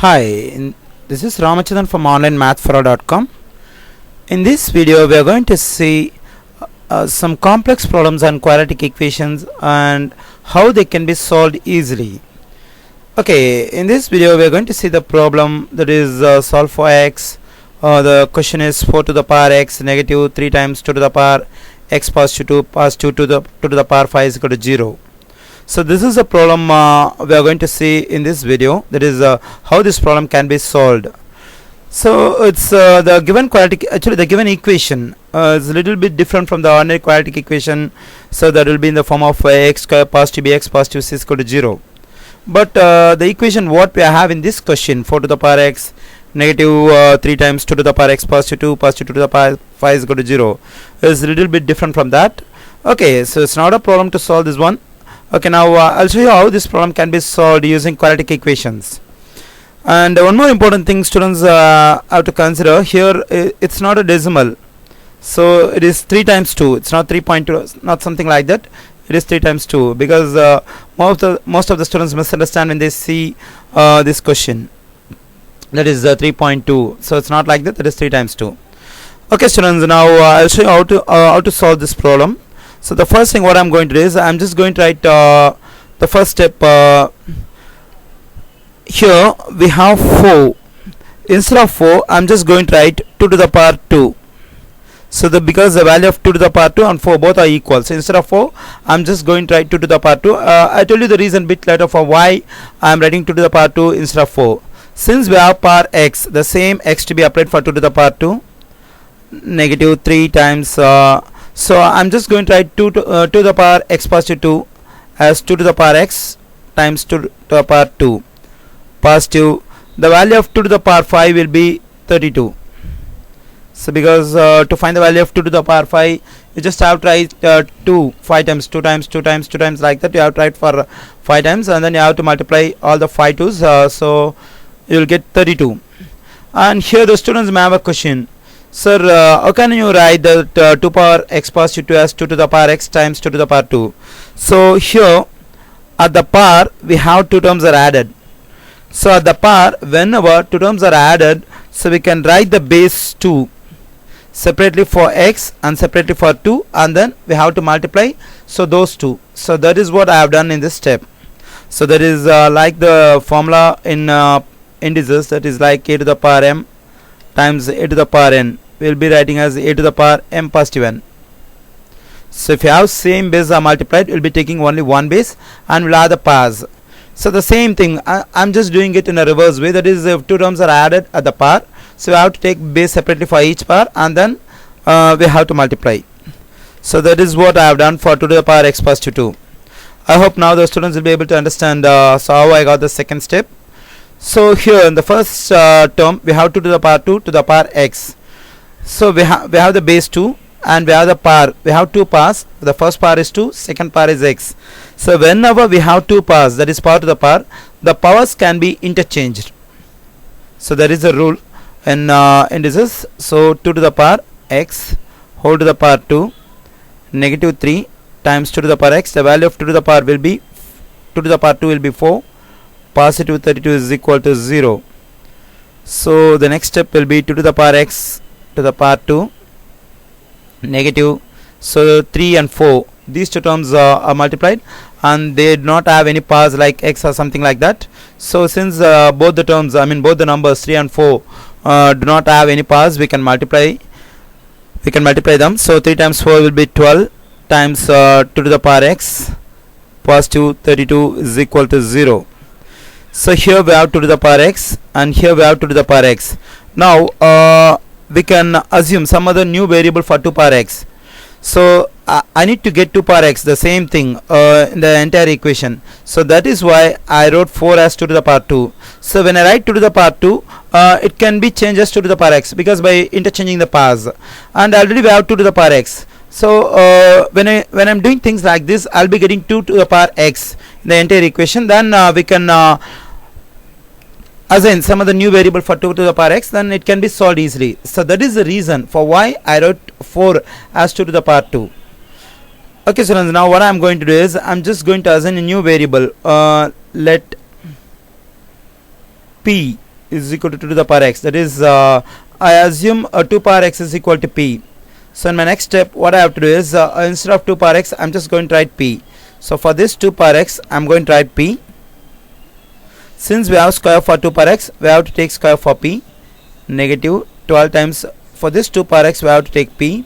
Hi, this is Ramachandran from onlinemathfora.com. In this video, we are going to see some complex problems on quadratic equations and how they can be solved easily. Okay, in this video, we are going to see the problem that is solve for x. The question is 4 to the power x negative 3 times 2 to the power x positive 2 positive 2 to the power 5 is equal to 0. So this is a problem we are going to see in this video, that is how this problem can be solved. So it's the given quadratic, actually the given equation is a little bit different from the ordinary quadratic equation. So that will be in the form of x square positive bx positive c is equal to 0. But the equation what we have in this question, 4 to the power x negative 3 times 2 to the power x positive 2 positive 2 to the power 5 is equal to 0, is a little bit different from that. Okay, so it's not a problem to solve this one. Okay, now I'll show you how this problem can be solved using quadratic equations. And one more important thing students have to consider here, it's not a decimal. So it is 3 times 2, it's not 3.2, not something like that. It is 3 times 2 because most of the students misunderstand when they see this question. That is 3.2. So it's not like that, that is 3 times 2. Okay students, now I'll show you how to solve this problem. So the first thing what I'm going to do is I'm just going to write the first step. Here we have 4. Instead of 4 I'm just going to write 2 to the power 2. So because the value of 2 to the power 2 and 4 both are equal, so instead of 4 I'm just going to write 2 to the power 2. I tell you the reason bit later for why I'm writing 2 to the power 2 instead of 4. Since we have power x, the same x to be applied for 2 to the power 2, negative 3 times so I'm just going to write 2 to the power x positive 2 as 2 to the power x times 2 to the power 2 positive. The value of 2 to the power 5 will be 32. So because to find the value of 2 to the power 5, you just have to write 2 5 times 2 times 2 times 2 times like that. You have to write for 5 times and then you have to multiply all the 5 2's, so you will get 32. And here the students may have a question. Sir, how can you write that 2 power x positive 2 as 2 to the power x times 2 to the power 2? So here at the power we have 2 terms are added. So at the power whenever 2 terms are added, so we can write the base 2 separately for x and separately for 2 and then we have to multiply so those 2. So that is what I have done in this step. So that is like the formula in indices, that is like a to the power m times a to the power n. We will be writing as a to the power m positive n. So if you have same base are multiplied, we will be taking only one base and we'll add the powers. So the same thing, I'm just doing it in a reverse way, that is if 2 terms are added at the power, so we have to take base separately for each power and then we have to multiply. So that is what I have done for 2 to the power x positive 2. I hope now the students will be able to understand so how I got the second step. So here in the first term we have 2 to the power 2 to the power x. So we have the base 2 and we have the power. We have 2 powers. The first power is 2, second power is x. So whenever we have 2 powers, that is power to the power, the powers can be interchanged. So there is a rule in indices. So 2 to the power x whole to the power 2 negative 3 times 2 to the power x. The value of 2 to the power will be 2 to the power 2 will be 4. Positive 32 is equal to 0. So the next step will be 2 to the power x to the power 2 negative, so 3 and 4, these two terms are multiplied and they do not have any powers like x or something like that. So since both the terms, I mean both the numbers 3 and 4 do not have any powers, we can multiply them. So 3 times 4 will be 12 times 2 to the power x positive 32 is equal to 0. So here we have 2 to the power x and here we have 2 to the power x. Now we can assume some other new variable for 2 power x. So I need to get 2 power x, the same thing in the entire equation. So that is why I wrote 4 as 2 to the power 2. So when I write 2 to the power 2, it can be changed as 2 to the power x because by interchanging the powers. And already we have 2 to the power x. So when I'm doing things like this, I'll be getting 2 to the power x in the entire equation. Then we can assign some other new variable for 2 to the power x, then it can be solved easily. So that is the reason for why I wrote 4 as 2 to the power 2. Okay students, now what I'm going to do is I'm just going to assign a new variable. Let p is equal to 2 to the power x. That is, I assume 2 power x is equal to p. So in my next step, what I have to do is, instead of 2 power x, I'm just going to write p. So for this 2 power x, I'm going to write p. Since we have square for 2 power x, we have to take square for p. Negative 12 times, for this 2 power x, we have to take p.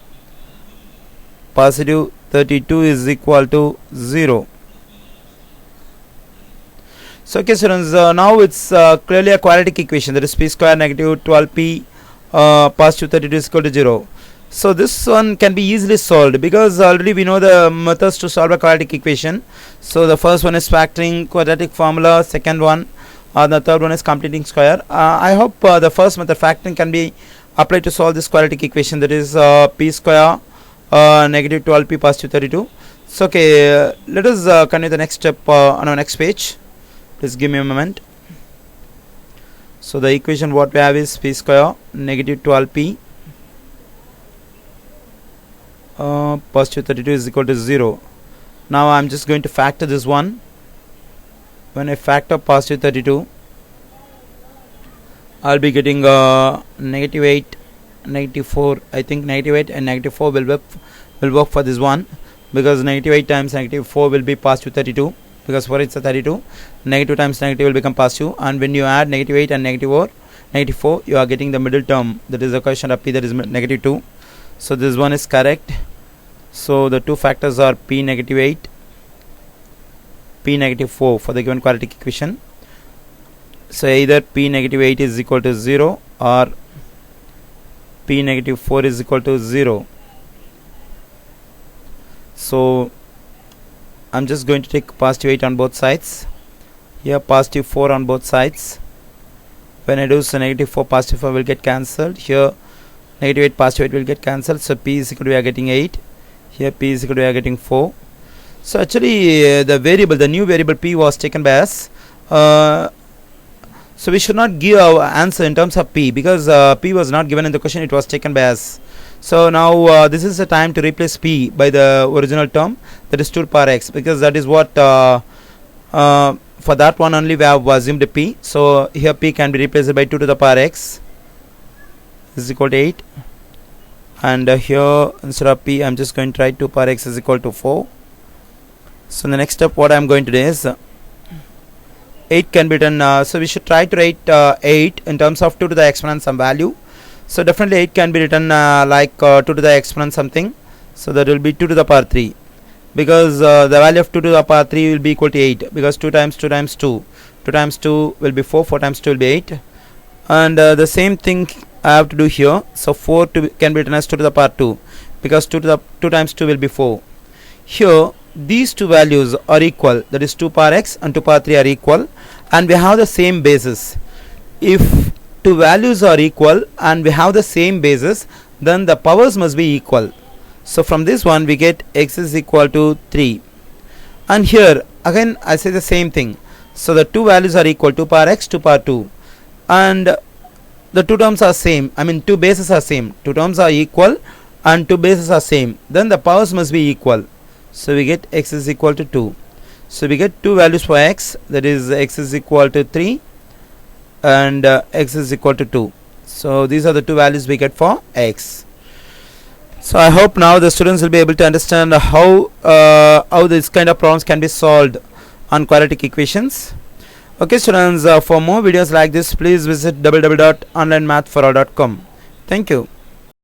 Positive 32 is equal to 0. So okay students, now it's clearly a quadratic equation, that is p square negative 12p positive 32 is equal to 0. So this one can be easily solved because already we know the methods to solve a quadratic equation. So the first one is factoring quadratic formula, second one, the third one is completing square. I hope the first method, factoring, can be applied to solve this quadratic equation, that is p square negative 12p positive 32. So okay, let us continue the next step on our next page. Please give me a moment. So the equation what we have is p square negative 12p positive 32 is equal to 0. Now I'm just going to factor this one. When I factor positive 32, I'll be getting negative 8, negative 4. I think negative 8 and negative 4 will work for this one, because negative 8 times negative 4 will be positive 32, because 4 is a 32. Negative times negative will become positive, and when you add negative 8 and negative 4, you are getting the middle term, that is the coefficient of p, that is negative 2. So this one is correct. So the two factors are p negative 8, p negative 4 for the given quadratic equation. So either p negative 8 is equal to 0 or p negative 4 is equal to 0. So I'm just going to take positive 8 on both sides. Here positive 4 on both sides. When I do so, negative 4 positive 4 will get cancelled. Here negative 8 positive 8 will get cancelled. So p is equal to, we are getting 8. Here p is equal to, we are getting 4. So actually the new variable p was taken by us. So we should not give our answer in terms of p, because p was not given in the question, it was taken by us. So now this is the time to replace p by the original term, that is 2 to the power x, because that is what for that one only we have assumed p. So here p can be replaced by 2 to the power x is equal to 8, and here instead of p I'm just going to write 2 power x is equal to 4. So in the next step what I'm going to do is 8 can be written, so we should try to write 8 in terms of 2 to the exponent some value. So definitely 8 can be written like 2 to the exponent something, so that will be 2 to the power 3, because the value of 2 to the power 3 will be equal to 8, because 2 times 2 times 2 times 2 will be 4, 4 times 2 will be 8, and the same thing I have to do here. So 4 can be written as 2 to the power 2, because 2 times 2 will be 4. Here these two values are equal, that is 2 power x and 2 power 3 are equal, and we have the same basis. If two values are equal and we have the same basis, then the powers must be equal. So from this one we get x is equal to 3, and here again I say the same thing. So the two values are equal, 2 power x, 2 power 2, and the two terms are same, I mean two bases are same, two terms are equal and two bases are same, then the powers must be equal. So we get x is equal to 2. So we get two values for x, that is x is equal to 3 and x is equal to 2. So these are the two values we get for x. So I hope now the students will be able to understand how this kind of problems can be solved on quadratic equations. Okay students, for more videos like this, please visit www.onlinemathforall.com. Thank you.